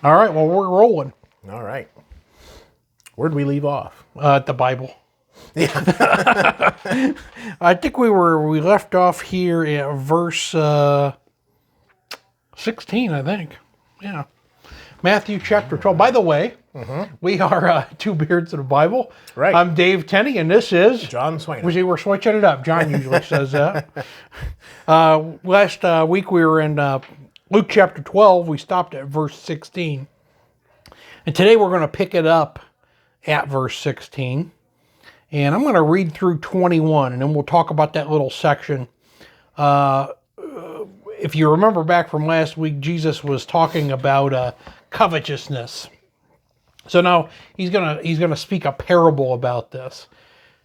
All right, well, we're rolling. All right. Where'd we leave off? The Bible. Yeah. I think we left off here at verse 16, I think. Yeah. Matthew chapter 12. By the way, we are Two Beards of the Bible. Right. I'm Dave Tenney, and this is... John Swain. We're switching it up. John usually says that. Last week we were in Luke chapter 12. We stopped at verse 16. And today we're going to pick it up at verse 16. And I'm going to read through 21, and then we'll talk about that little section. If you remember back from last week, Jesus was talking about covetousness. So now he's gonna speak a parable about this.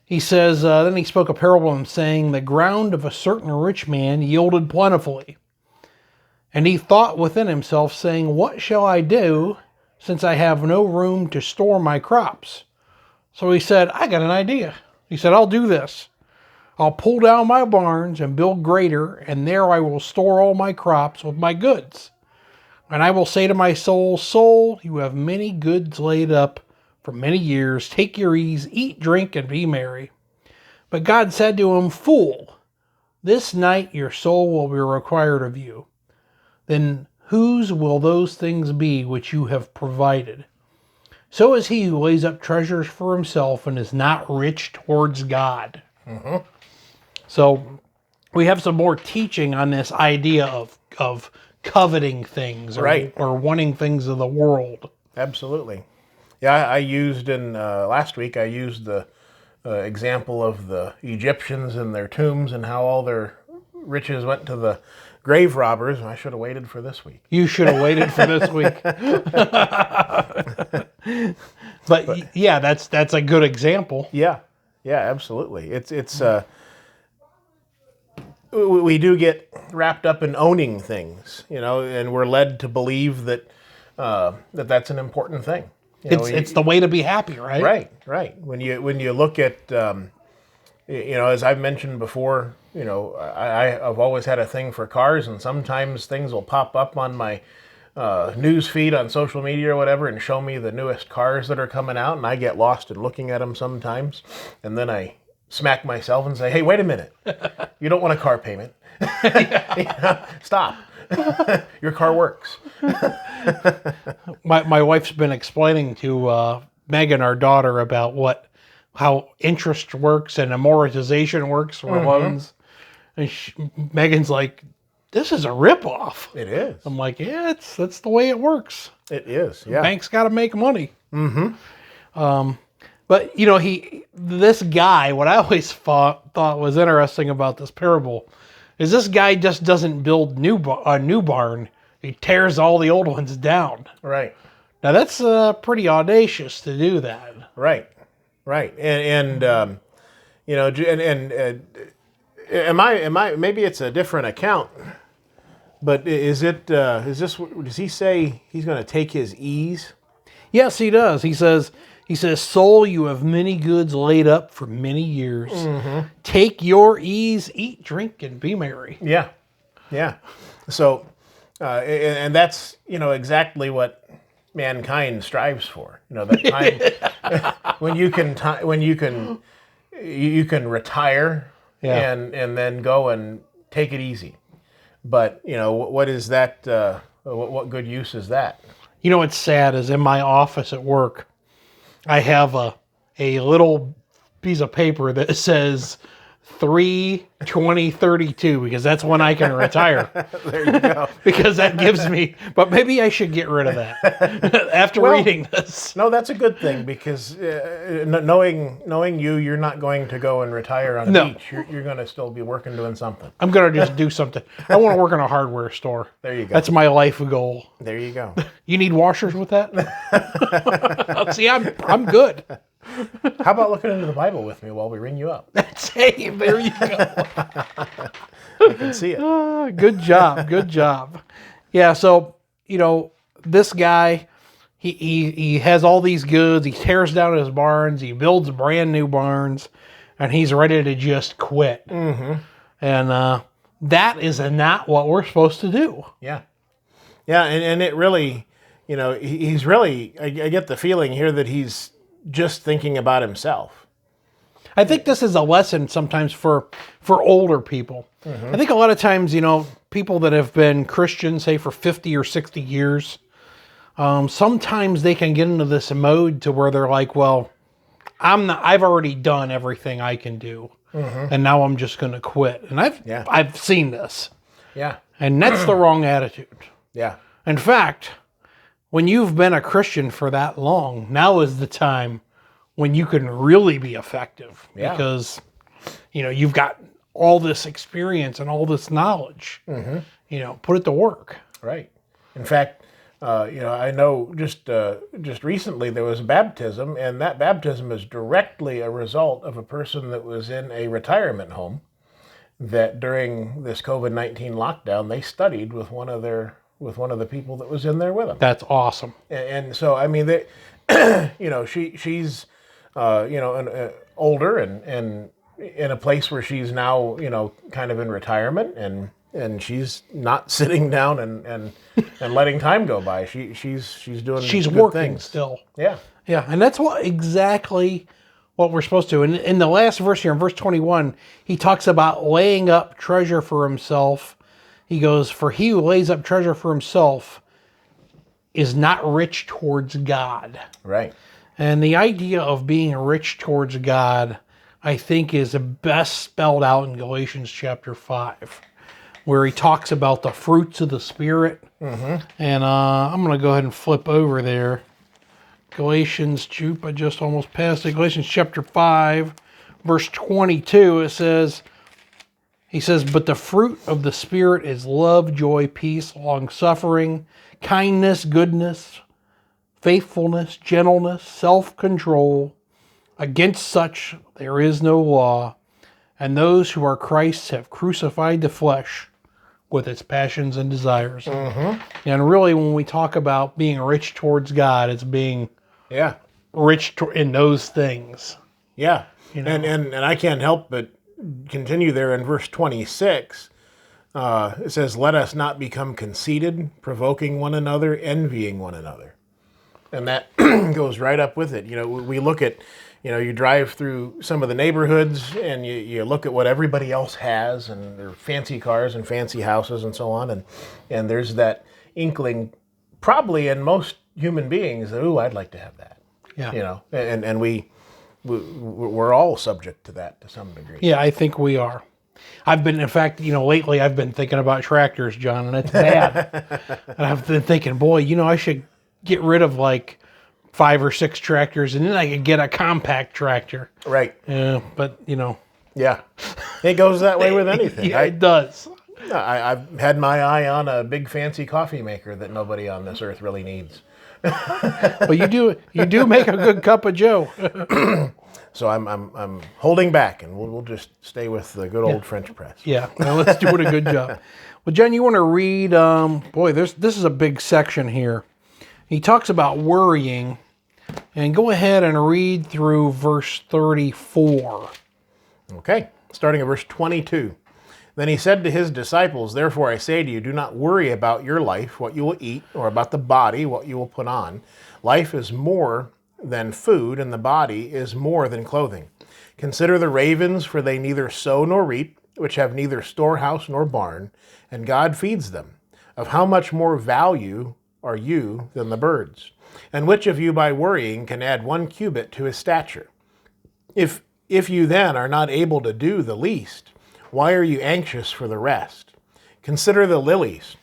He says, then he spoke a parable and saying, the ground of a certain rich man yielded plentifully. And he thought within himself, saying, what shall I do, since I have no room to store my crops? So he said, I got an idea. He said, I'll do this. I'll pull down my barns and build greater, and there I will store all my crops with my goods. And I will say to my soul, soul, you have many goods laid up for many years. Take your ease, eat, drink, and be merry. But God said to him, fool, this night your soul will be required of you. Then whose will those things be which you have provided? So is he who lays up treasures for himself and is not rich towards God. Mm-hmm. So we have some more teaching on this idea of coveting things, or wanting things of the world. Absolutely. Yeah, I used last week, I used the example of the Egyptians and their tombs and how all their riches went to the grave robbers. I should have waited for this week. You should have waited for this week. But yeah, that's a good example. Yeah, absolutely. It's we do get wrapped up in owning things, and we're led to believe that that's an important thing. It's the way to be happy, right? Right. When you look at, as I've mentioned before, I've always had a thing for cars, and sometimes things will pop up on my news feed on social media or whatever and show me the newest cars that are coming out, and I get lost in looking at them sometimes, and then I smack myself and say, hey, wait a minute. You don't want a car payment. Stop. Your car works. My wife's been explaining to Megan, our daughter, about how interest works and amortization works for loans. And Megan's like, this is a ripoff. It is. I'm like, yeah, that's the way it works. It is, yeah. Bank's got to make money. Mm-hmm. But, this guy, what I always thought was interesting about this parable is this guy just doesn't build a new barn. He tears all the old ones down. Right. Now, that's pretty audacious to do that. Right. And am I, maybe it's a different account, but does he say he's going to take his ease? Yes, he does. He says, soul, you have many goods laid up for many years. Mm-hmm. Take your ease, eat, drink, and be merry. Yeah. So, and that's, exactly what mankind strives for. That time when you can retire and then go and take it easy. But, what is that, what good use is that? What's sad is in my office at work, I have a little piece of paper that says 3/20/32 because that's when I can retire. There you go. Because that gives me, but maybe I should get rid of that after reading this. No, that's a good thing because knowing you're not going to go and retire on a beach. You're going to still be working doing something. I'm going to just do something. I want to work in a hardware store. There you go. That's my life goal. There you go. You need washers with that? See, I'm good. How about looking into the Bible with me while we ring you up? Hey, there you go. I can see it. Good job. Yeah, so, this guy, he has all these goods. He tears down his barns. He builds brand new barns, and he's ready to just quit. Mm-hmm. And that is not what we're supposed to do. Yeah, and it really he's really, I get the feeling here that he's just thinking about himself. I think this is a lesson sometimes for older people. I think a lot of times, people that have been Christians, say for 50 or 60 years, sometimes they can get into this mode to where they're like, well, I've already done everything I can do, and now I'm just going to quit. And I've seen this. Yeah. And that's the wrong attitude. Yeah. In fact, when you've been a Christian for that long, now is the time when you can really be effective. Yeah. Because, you've got all this experience and all this knowledge. Put it to work. Right. In fact, I know just recently there was a baptism, and that baptism is directly a result of a person that was in a retirement home that during this COVID-19 lockdown, they studied with one of the people that was in there with them. That's awesome. And so, I mean, she's older and in a place where she's now, kind of in retirement, and she's not sitting down and letting time go by. She's doing She's good working things. still. Yeah. Yeah, and that's exactly what we're supposed to. In the last verse here, in verse 21, he talks about laying up treasure for himself. He goes, for he who lays up treasure for himself is not rich towards God. Right. And the idea of being rich towards God, I think, is best spelled out in Galatians chapter 5, where he talks about the fruits of the Spirit. And I'm going to go ahead and flip over there. Galatians, I just almost passed it. Galatians chapter 5, verse 22, he says, but the fruit of the Spirit is love, joy, peace, long-suffering, kindness, goodness, faithfulness, gentleness, self-control. Against such there is no law. And those who are Christ's have crucified the flesh with its passions and desires. And really, when we talk about being rich towards God, it's being rich in those things. Yeah. And I can't help but continue there in verse 26. It says, let us not become conceited, provoking one another, envying one another. And that goes right up with it. We look at, you drive through some of the neighborhoods and you look at what everybody else has, and their fancy cars and fancy houses and so on. And there's that inkling probably in most human beings that, ooh, I'd like to have that. Yeah. And we're all subject to that to some degree. Yeah, I think we are. In fact, lately I've been thinking about tractors, John, and it's bad. And I've been thinking, boy, I should get rid of like 5 or 6 tractors, and then I could get a compact tractor. Right. Yeah, but Yeah. It goes that way with anything. Yeah, it does. I've had my eye on a big fancy coffee maker that nobody on this earth really needs. Well, you do make a good cup of Joe. So I'm holding back, and we'll just stay with the good old French press. Yeah, well, let's do it a good job. Well, Jen, you want to read? This is a big section here. He talks about worrying, and go ahead and read through verse 34. Okay, starting at verse 22. Then he said to his disciples, therefore I say to you, do not worry about your life, what you will eat, or about the body, what you will put on. Life is more than food, and the body is more than clothing. Consider the ravens, for they neither sow nor reap, which have neither storehouse nor barn, and God feeds them. Of how much more value are you than the birds? And which of you by worrying can add 1 cubit to his stature? If you then are not able to do the least, why are you anxious for the rest? Consider the lilies,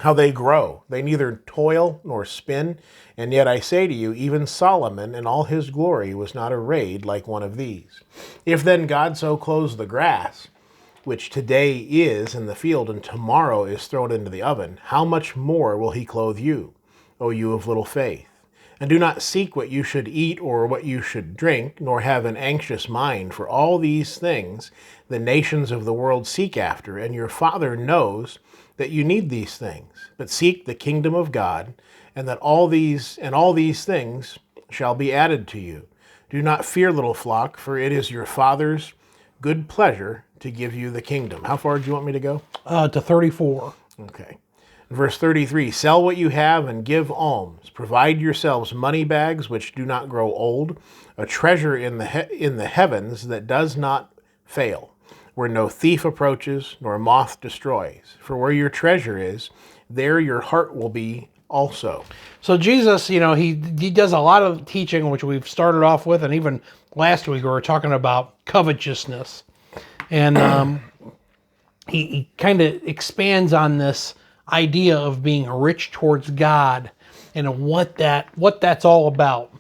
how they grow. They neither toil nor spin, and yet I say to you, even Solomon in all his glory was not arrayed like one of these. If then God so clothes the grass, which today is in the field and tomorrow is thrown into the oven, how much more will he clothe you, O you of little faith? And do not seek what you should eat or what you should drink, nor have an anxious mind, for all these things the nations of the world seek after, and your Father knows that you need these things. But seek the kingdom of God, and that all these things shall be added to you. Do not fear, little flock, for it is your Father's good pleasure to give you the kingdom. How far do you want me to go? To 34. Okay. Verse 33, sell what you have and give alms. Provide yourselves money bags which do not grow old, a treasure in the heavens that does not fail, where no thief approaches nor moth destroys. For where your treasure is, there your heart will be also. So Jesus, he does a lot of teaching, which we've started off with, and even last week we were talking about covetousness. And he kind of expands on this idea of being rich towards God and what that's all about.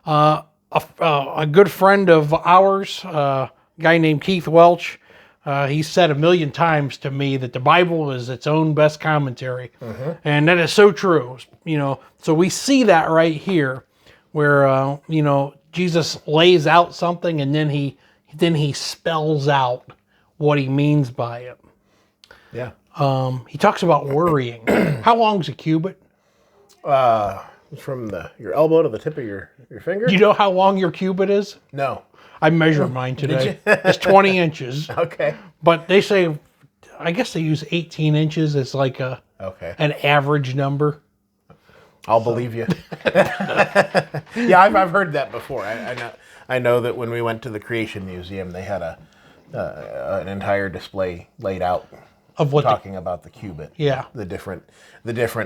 A good friend of ours, a guy named Keith Welch, he said 1,000,000 times to me that the Bible is its own best commentary, and that is so true. So we see that right here, where Jesus lays out something and then he spells out what he means by it. Yeah. He talks about worrying. How long's a cubit? From your elbow to the tip of your finger? Do you know how long your cubit is? No. I measured mine today. It's 20 inches. Okay. But they say, I guess they use 18 inches as like an average number. I'll believe you. Yeah, I've heard that before. I know that when we went to the Creation Museum, they had an entire display laid out Of what talking about the cubit. Yeah. The different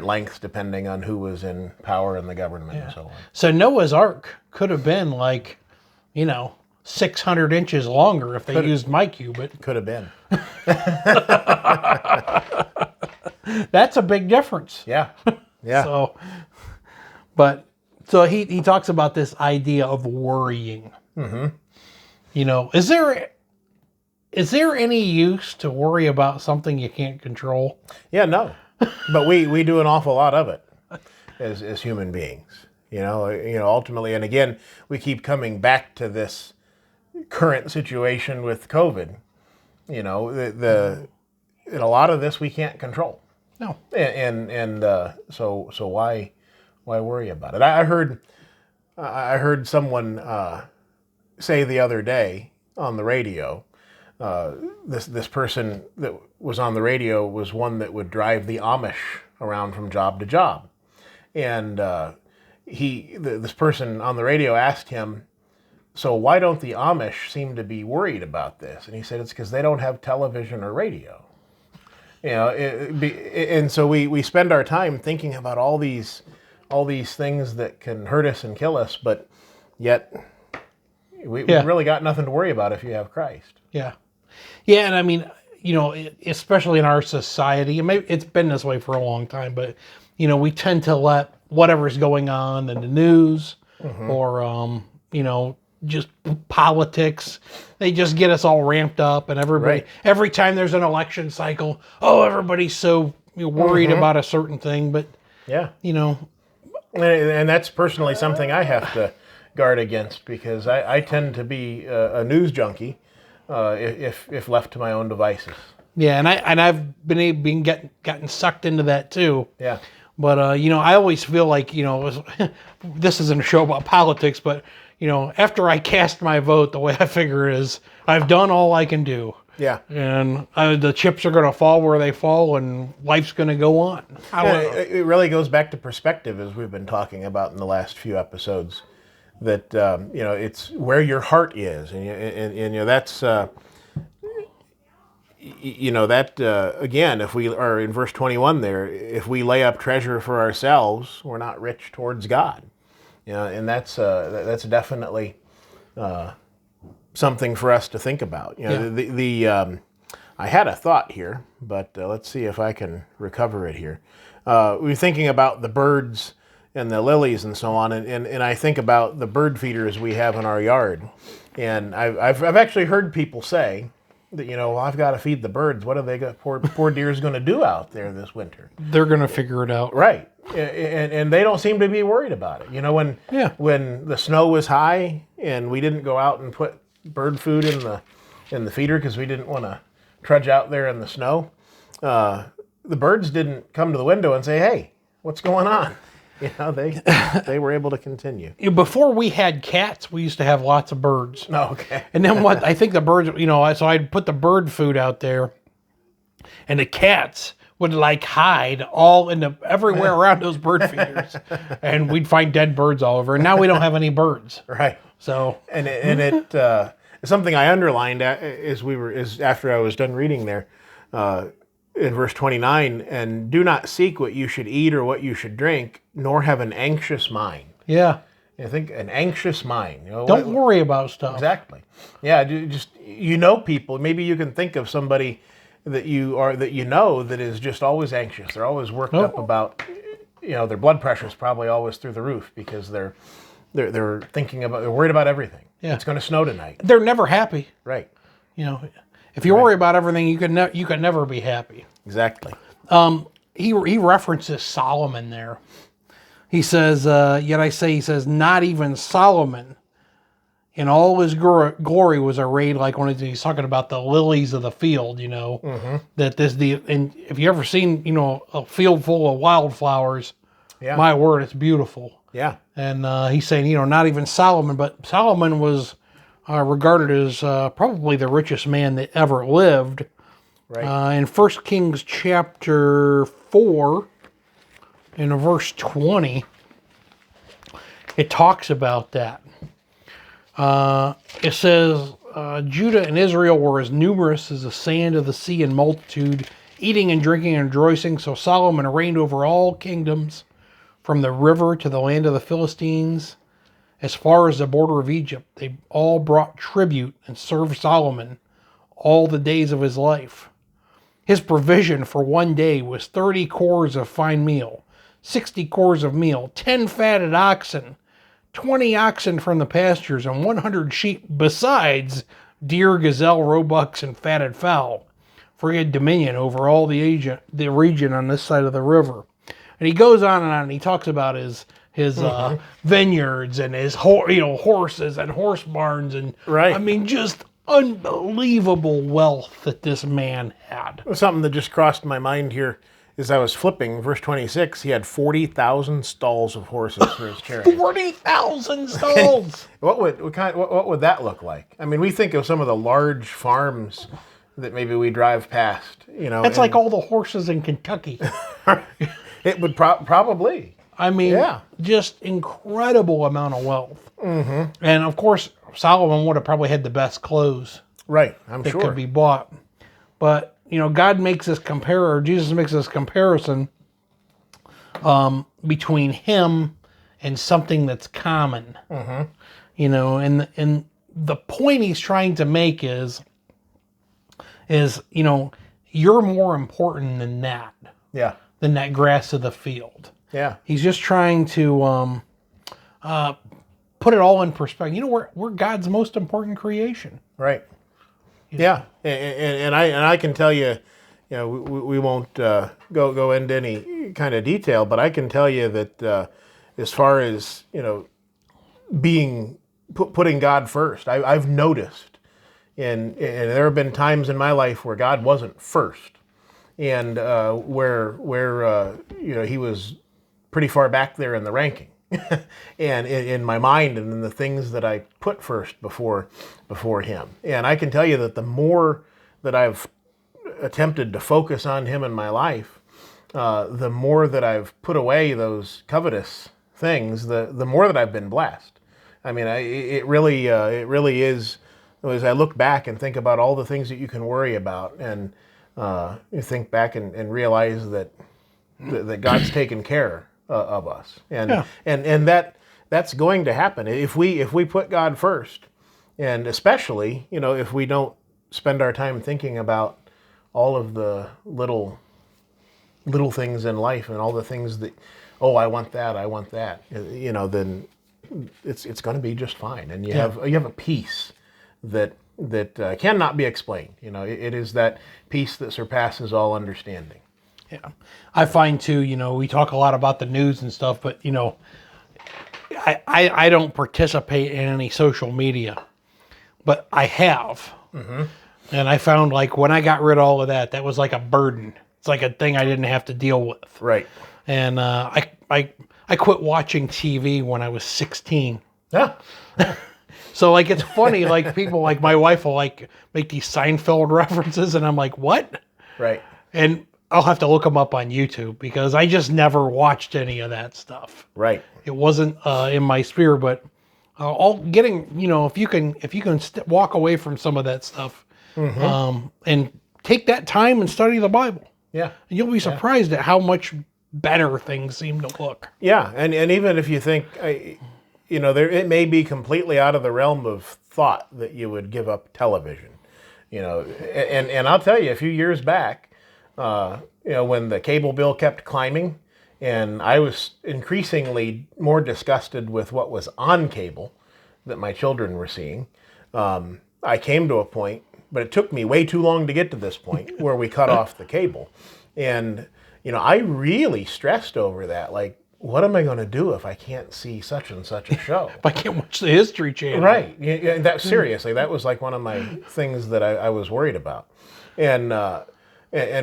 lengths depending on who was in power in the government and so on. So Noah's Ark could have been like, 600 inches longer if they used my cubit. Could have been. That's a big difference. Yeah. Yeah. So he talks about this idea of worrying. Mm-hmm. Is there any use to worry about something you can't control? Yeah, no. But we do an awful lot of it as human beings. Ultimately, and again, we keep coming back to this current situation with COVID. And a lot of this we can't control. No. So why worry about it? I heard someone say the other day on the radio. This person that was on the radio was one that would drive the Amish around from job to job, and this person on the radio asked him, "So why don't the Amish seem to be worried about this?" And he said, "It's because they don't have television or radio." And so we spend our time thinking about all these things that can hurt us and kill us, but yet we've really got nothing to worry about if you have Christ. Yeah. Yeah, and I mean, especially in our society, and maybe it's been this way for a long time, but, we tend to let whatever's going on in the news or, just politics, they just get us all ramped up, and every time there's an election cycle, everybody's so worried about a certain thing, but, yeah, and that's personally something I have to guard against, because I tend to be a news junkie. If left to my own devices. Yeah, and I've been gotten sucked into that too. Yeah. But I always feel like this isn't a show about politics, but after I cast my vote, the way I figure is I've done all I can do. Yeah. And the chips are going to fall where they fall, and life's going to go on. It really goes back to perspective, as we've been talking about in the last few episodes. That it's where your heart is, and that's again, if we are in verse 21 there, if we lay up treasure for ourselves, we're not rich towards God. And that's definitely something for us to think about. I had a thought here, but let's see if I can recover it here. We're thinking about the birds and the lilies and so on, and I think about the bird feeders we have in our yard, and I've actually heard people say that I've got to feed the birds. What are they got? Poor deer's going to do out there this winter? They're going to figure it out, right? And they don't seem to be worried about it. When the snow was high and we didn't go out and put bird food in the feeder because we didn't want to trudge out there in the snow, the birds didn't come to the window and say, "Hey, what's going on?" They were able to continue. Before we had cats, we used to have lots of birds. Oh, okay. And then I think the birds, so I'd put the bird food out there, and the cats would like hide all in everywhere around those bird feeders, and we'd find dead birds all over. And now we don't have any birds. Right. So Something I underlined is after I was done reading there, in verse 29, and do not seek what you should eat or what you should drink, nor have an anxious mind. yeah, I think an anxious mind. don't worry about stuff. Exactly. Yeah, just people. Maybe you can think of somebody that that is just always anxious. They're always worked up about, their blood pressure is probably always through the roof because they're worried about everything. Yeah. It's going to snow tonight. They're never happy. Right. If you worry about everything, you can never be happy. Exactly. He references Solomon there. He says, yet I say, he says, not even Solomon in all his glory was arrayed like one of these. He's talking about the lilies of the field, and if you ever seen, a field full of wildflowers, my word, it's beautiful. Yeah. And he's saying, not even Solomon, but Solomon was regarded as probably the richest man that ever lived. Right. In 1 Kings chapter 4, in verse 20, it talks about that. It says, Judah and Israel were as numerous as the sand of the sea in multitude, eating and drinking and rejoicing. So Solomon reigned over all kingdoms, from the river to the land of the Philistines, as far as the border of Egypt. They all brought tribute and served Solomon all the days of his life. His provision for one day was 30 cores of fine meal, 60 cores of meal, 10 fatted oxen, 20 oxen from the pastures, and 100 sheep, besides deer, gazelle, roebucks, and fatted fowl. For he had dominion over all the region on this side of the river. And he goes on and on, and he talks about his vineyards and his horses and horse barns, and right. I mean, just unbelievable wealth that this man had. Something that just crossed my mind here as I was flipping verse 26. He had 40,000 stalls of horses for his chariot. 40,000 stalls. What would that look like? I mean, we think of some of the large farms that maybe we drive past. That's like all the horses in Kentucky. It would probably. I mean, just incredible amount of wealth. Mm-hmm. And of course, Solomon would have probably had the best clothes. Right, I'm that sure. Could be bought. But, God makes this Jesus makes this comparison between him and something that's common. Mm-hmm. And the point he's trying to make is, you're more important than that. Yeah. Than that grass of the field. Yeah. He's just trying to put it all in perspective. We're God's most important creation. Right. Yeah. And I can tell you, we won't go into any kind of detail, but I can tell you that as far as, putting God first, I've noticed, and there have been times in my life where God wasn't first. And where he was pretty far back there in the ranking, and in my mind and in the things that I put first before him. And I can tell you that the more that I've attempted to focus on him in my life, the more that I've put away those covetous things, the more that I've been blessed. I mean, it really is. As I look back and think about all the things that you can worry about, and you think back and realize that God's taken care of us, and that's going to happen if we put God first, and especially if we don't spend our time thinking about all of the little things in life and all the things that I want that, then it's going to be just fine, and you have a peace that cannot be explained. It is that peace that surpasses all understanding. Yeah. I find too, we talk a lot about the news and stuff, but I don't participate in any social media, but I have. Mm-hmm. And I found when I got rid of all of that, that was like a burden. It's like a thing I didn't have to deal with. Right. And I quit watching TV when I was 16. Yeah. So it's funny, people my wife will make these Seinfeld references, and I'm like, what? Right. And I'll have to look them up on YouTube because I just never watched any of that stuff. Right. It wasn't in my sphere, but all getting, if you can walk away from some of that stuff, and take that time and study the Bible, Yeah. you'll be surprised at how much better things seem to look. Yeah, and even if you think, it may be completely out of the realm of thought that you would give up television, and I'll tell you, a few years back, when the cable bill kept climbing, and I was increasingly more disgusted with what was on cable that my children were seeing, I came to a point, but it took me way too long to get to this point, where we cut off the cable. And, I really stressed over that. Like, what am I going to do if I can't see such and such a show? If I can't watch the History Channel. Right. Yeah, seriously, that was like one of my things that I was worried about. And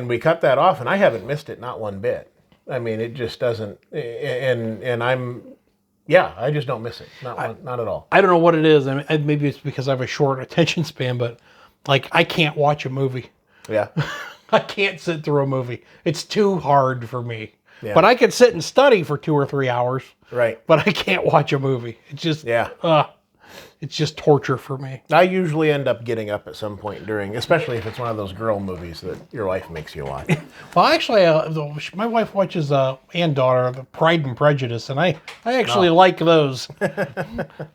we cut that off, and I haven't missed it, not one bit. I mean, it just doesn't, and I just don't miss it. Not at all. I don't know what it is. I mean, maybe it's because I have a short attention span, but like I can't watch a movie. Yeah. I can't sit through a movie. It's too hard for me. Yeah. But I can sit and study for 2 or 3 hours. Right. But I can't watch a movie. It's just it's just torture for me. I usually end up getting up at some point especially if it's one of those girl movies that your wife makes you watch. Well, actually, my wife watches and daughter, the Pride and Prejudice, and I actually like those.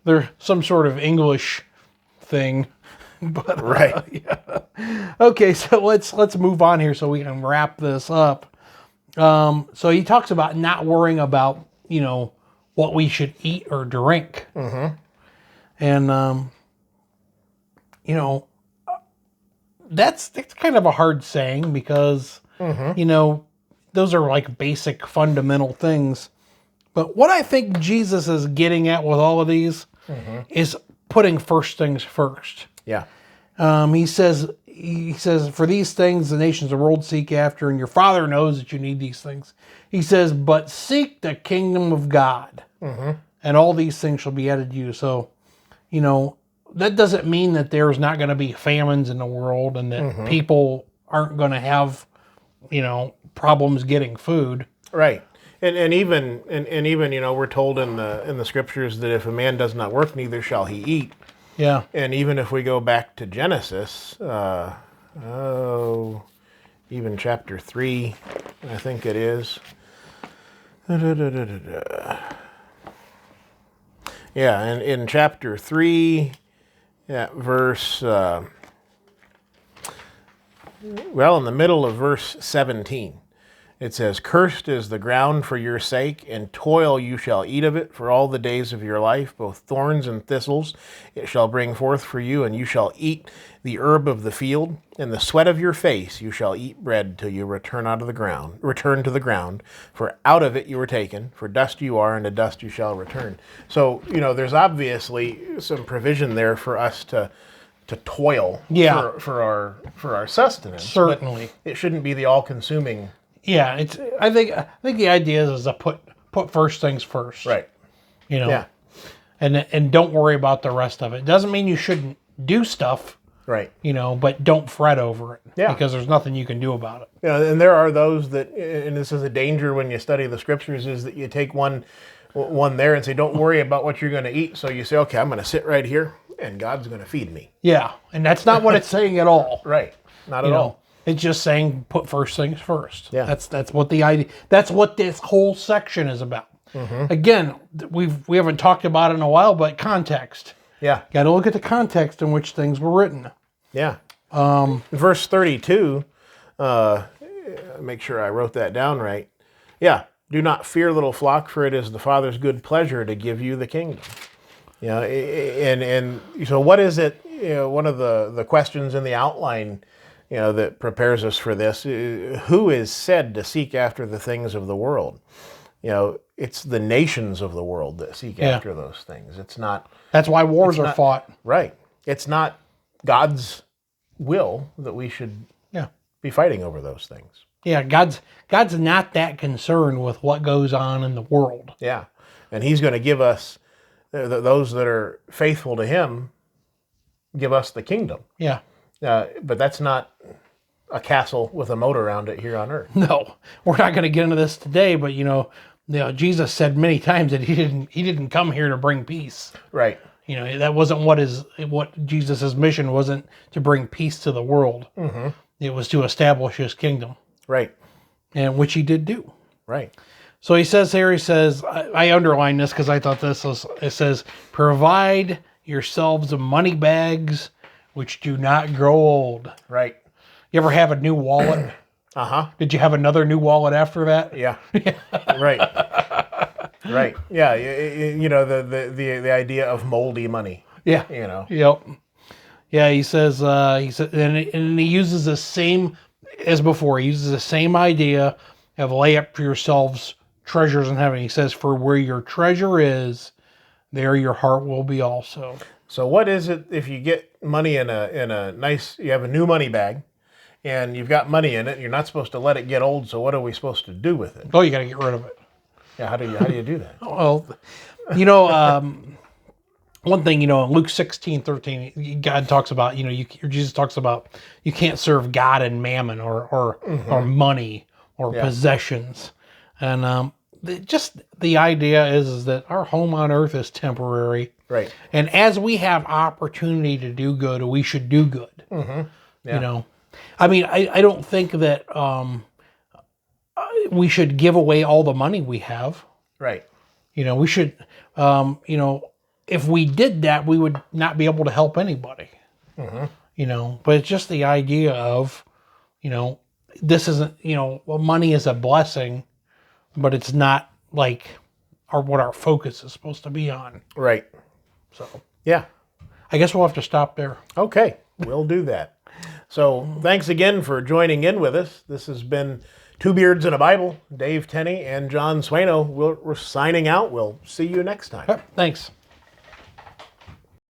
They're some sort of English thing. But, right. Yeah. Okay, so let's move on here so we can wrap this up. So he talks about not worrying about what we should eat or drink, and that's kind of a hard saying because those are like basic fundamental things. But what I think Jesus is getting at with all of these is putting first things first. Yeah. He says, for these things the nations of the world seek after, and your Father knows that you need these things. He says, but seek the kingdom of God, and all these things shall be added to you. So, that doesn't mean that there's not going to be famines in the world and that people aren't going to have, problems getting food. Right. And even we're told in the scriptures that if a man does not work, neither shall he eat. Yeah. And even if we go back to Genesis, even chapter 3, I think it is. Yeah, and in chapter 3, verse, in the middle of verse 17. It says, cursed is the ground for your sake, and toil you shall eat of it for all the days of your life, both thorns and thistles it shall bring forth for you, and you shall eat the herb of the field, and the sweat of your face you shall eat bread till you return to the ground, for out of it you were taken, for dust you are, and to dust you shall return. So, there's obviously some provision there for us to toil for our sustenance. Certainly. But it shouldn't be the all-consuming. Yeah, I think the idea is to put first things first. Right. Yeah. And don't worry about the rest of it. Doesn't mean you shouldn't do stuff. Right. But don't fret over it. Yeah. Because there's nothing you can do about it. Yeah, and there are those that, and this is a danger when you study the scriptures, is that you take one there and say, don't worry about what you're going to eat. So you say, okay, I'm going to sit right here and God's going to feed me. Yeah, and that's not what it's saying at all. Right. Not at all. It's just saying put first things first. Yeah. That's what the idea. That's what this whole section is about. Again, we haven't talked about it in a while, but context. Yeah. Got to look at the context in which things were written. Yeah. Verse 32. Make sure I wrote that down right. Yeah. Do not fear, little flock, for it is the Father's good pleasure to give you the kingdom. And so what is it? One of the questions in the outline, that prepares us for this. Who is said to seek after the things of the world? It's the nations of the world that seek after those things. It's not. That's why wars are fought. Right. It's not God's will that we should be fighting over those things. Yeah, God's not that concerned with what goes on in the world. Yeah, and He's going to give us, those that are faithful to Him, give us the kingdom. Yeah. But that's not a castle with a moat around it here on earth. No, we're not going to get into this today, but Jesus said many times that he didn't come here to bring peace. Right. That wasn't what Jesus's mission wasn't to bring peace to the world. Mm-hmm. It was to establish his kingdom. Right. And which he did do. Right. So he says, I underlined this because I thought it says, provide yourselves money bags which do not grow old. Right. You ever have a new wallet? Uh-huh. Did you have another new wallet after that? Yeah. Right. Right. Yeah. The idea of moldy money. Yeah. Yep. Yeah. He said, and he uses the same as before. He uses the same idea of lay up for yourselves treasures in heaven. He says, for where your treasure is, there your heart will be also. So what is it if you get money in a nice, you have a new money bag and you've got money in it, you're not supposed to let it get old, so what are we supposed to do with it? Oh, you got to get rid of it. Yeah, how do you do that? Well, one thing, in Luke 16:13, God talks about, Jesus talks about you can't serve God and mammon or money or possessions. And just the idea is that our home on earth is temporary. Right. And as we have opportunity to do good, we should do good. Mm-hmm. Yeah. I don't think that we should give away all the money we have. Right. We should, if we did that, we would not be able to help anybody. Mm-hmm. But it's just the idea of, this isn't, money is a blessing, but it's not like what our focus is supposed to be on. Right. So, yeah. I guess we'll have to stop there. Okay. We'll do that. So thanks again for joining in with us. This has been Two Beards and a Bible. Dave Tenney and John Swaino. We're signing out. We'll see you next time. Thanks.